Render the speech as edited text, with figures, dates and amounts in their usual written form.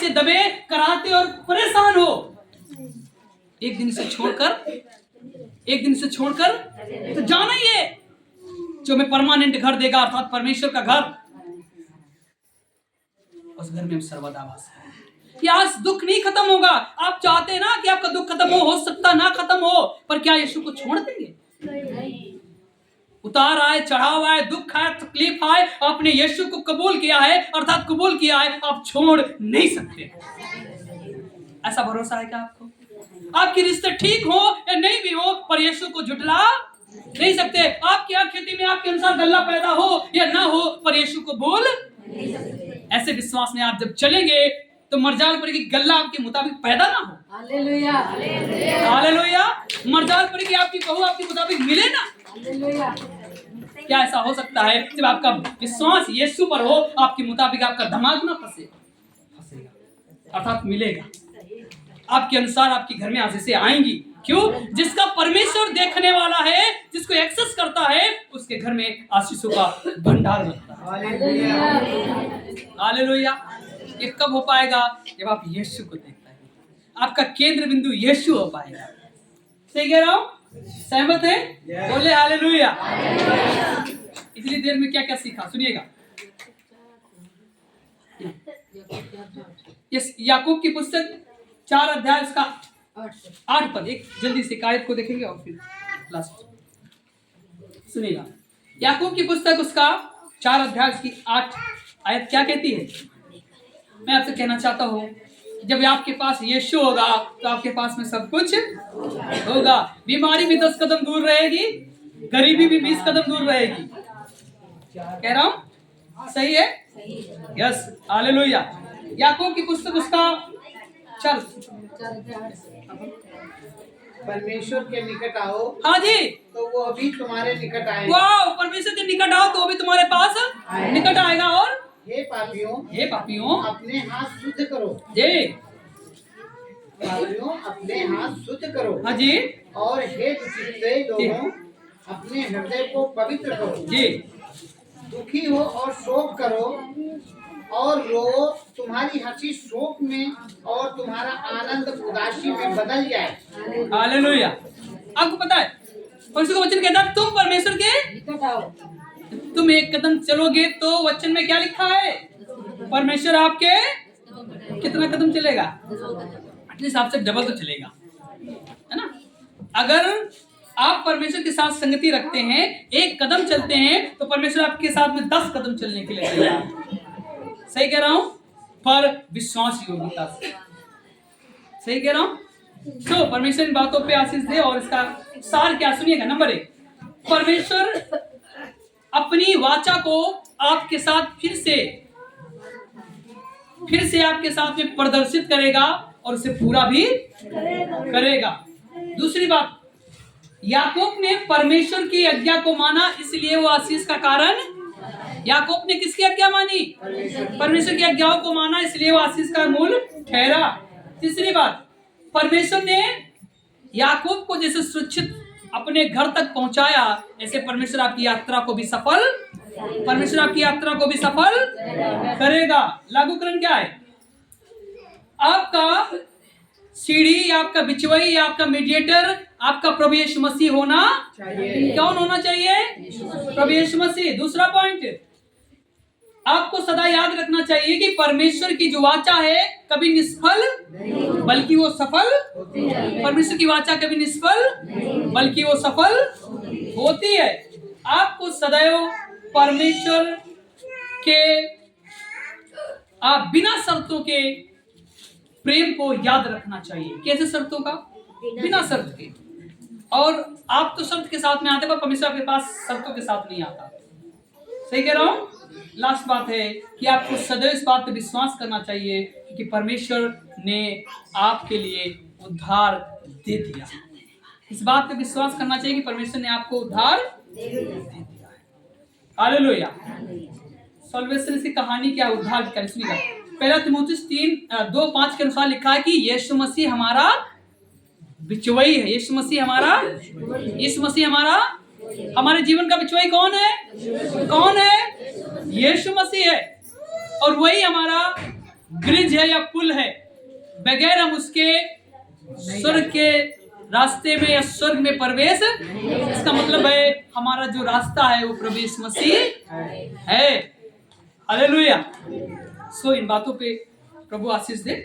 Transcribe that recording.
से दबे कराहते और परेशान हो, एक दिन इसे छोड़कर तो जाना ही है। जो हमें परमानेंट घर देगा अर्थात परमेश्वर का घर, उस घर में हम सर्वदा वास करें। कि आज दुख नहीं खत्म होगा। आप चाहते हैं ना कि आपका दुख खत्म हो सकता ना खत्म हो, पर क्या यीशु को छोड़ देंगे? उतार आए, चढ़ाव आए, दुख आए, तकलीफ आए, आपने यीशु को कबूल किया है अर्थात कबूल किया है, आप छोड़ नहीं सकते। ऐसा भरोसा है क्या आपको? आपके रिश्ते ठीक हो या नहीं भी हो, पर यीशु को झुठला नहीं सकते। आपकी खेती में आपके अनुसार गल्ला पैदा हो या ना हो, पर यीशु को बोल नहीं सकते। ऐसे विश्वास में आप जब चलेंगे तो मरजाल पर की गल्ला आपके मुताबिक पैदा ना हो। Hallelujah, hallelujah. मरजाल पर की आपकी बहू आपके मुताबिक मिले ना। हालेलुया। क्या ऐसा हो सकता है जब आपका विश्वास यीशु पर हो, आपके मुताबिक आपका दिमाग ना फंसेगा अर्थात मिलेगा, आपके अनुसार आपके घर में आशीषें आएंगी। क्यों? जिसका परमेश्वर देखने वाला है, जिसको एक्सेस करता है, उसके घर में आशीषों का भंडार लगता है। हालेलुया। ये कब हो पाएगा? जब आप यीशु को देख पाएंगे, आपका केंद्र बिंदु यीशु हो पाएगा। सही कह रहा हूं? सहमत है? बोले हालेलुया। इतनी देर में क्या क्या सीखा सुनिएगा। यस, याकूब की पुस्तक 4 अध्याय उसका 8 पद, एक जल्दी से आयत को देखेंगे और फिर लास्ट सुनिएगा। याकूब की पुस्तक उसका 4 अध्याय की 8 आयत क्या कहती है? मैं आपसे कहना चाहता हूँ, जब आपके पास यीशु होगा तो आपके पास में सब कुछ होगा। बीमारी भी 10 कदम दूर रहेगी, गरीबी भी 20 कदम दूर रहेगी। कह रहा हूँ सही है? Yes, hallelujah. याकूब की पुस्तक उसका चल परमेश्वर के निकट आओ। हाँ जी, तो वो अभी तुम्हारे निकट आएगा। वाह, परमेश्वर के निकट आओ तो अभी तुम्हारे पास निकट आएगा। और हे पापियों, अपने हाथ शुद्ध करो। जी, पापियों, अपने हाथ शुद्ध करो। हाँ जी, और हे दुखिते लोगों, अपने हृदय को पवित्र करो। जी, दुखी हो और शोक करो और रो। तुम्हारी हंसी शोक में और तुम्हारा आनंद उदासी में बदल जाए। हालेलुया। आपको पता है परमेश्वर का वचन कहता है तुम परमेश्वर के निकट आओ। तुम एक कदम चलोगे तो वचन में क्या लिखा है? परमेश्वर आपके कितना कदम चलेगा? एटलीस्ट आपसे डबल तो चलेगा, है ना? अगर आप परमेश्वर के साथ संगति रखते हैं, एक कदम चलते हैं, तो परमेश्वर आपके साथ में 10 कदम चलने के लिए तैयार। सही कह रहा हूं? पर विश्वास योग्यता से। सही कह रहा हूं? तो परमेश्वर इन बातों पे आशीष दे। और इसका सार क्या सुनिएगा। नंबर 1, परमेश्वर अपनी वाचा को आपके साथ फिर से आपके साथ में प्रदर्शित करेगा और उसे पूरा भी करेगा। दूसरी बात, याकूब ने परमेश्वर की आज्ञा को माना, इसलिए वो आशीष का कारण। याकूब ने किसकी आज्ञा मानी? परमेश्वर की आज्ञाओं को माना, इसलिए वो आशीष का मूल ठहरा। तीसरी बात, परमेश्वर ने याकूब को जैसे सुरक्षित अपने घर तक पहुंचाया, ऐसे परमेश्वर आपकी यात्रा को भी सफल करेगा। लागूकरण क्या है? आपका सीढ़ी, आपका बिचवई, आपका मीडिएटर, आपका प्रभु यीशु मसीह होना चाहिए। कौन होना चाहिए? प्रभु यीशु मसीह। दूसरा पॉइंट, आपको सदा याद रखना चाहिए कि परमेश्वर की जो वाचा है कभी निष्फल बल्कि वो सफल। परमेश्वर की वाचा कभी निष्फल बल्कि वो सफल होती है। आपको सदैव परमेश्वर के बिना शर्तों के प्रेम को याद रखना चाहिए। कैसे शर्तों का? बिना शर्त के। और आप तो शर्त के साथ में आते, पर परमेश्वर आपके पास शर्तों के साथ नहीं आता। सही कह रहा हूं? लास्ट बात है कि आपको सदैव इस बात पर विश्वास करना चाहिए कि परमेश्वर ने आपके लिए उद्धार दे दिया। इस बात पर विश्वास करना चाहिए कि परमेश्वर ने आपको उद्धार दे दिया है। हालेलुया। सॉल्वेशन की कहानी क्या? उद्धार की। सुनिएगा, पहला तीमुथियुस 3:2-5 के अनुसार लिखा है कि यीशु मसीह हमारा बिचवई है। यीशु मसीह हमारा हमारे जीवन का बिचवई कौन है? यीशु मसीह है। और वही हमारा ब्रिज है या पुल है, बगैर हम उसके स्वर्ग के रास्ते में या स्वर्ग में प्रवेश, इसका मतलब है हमारा जो रास्ता है वो प्रवेश मसीह है। हालेलुया। सो इन बातों पे प्रभु आशीष दे।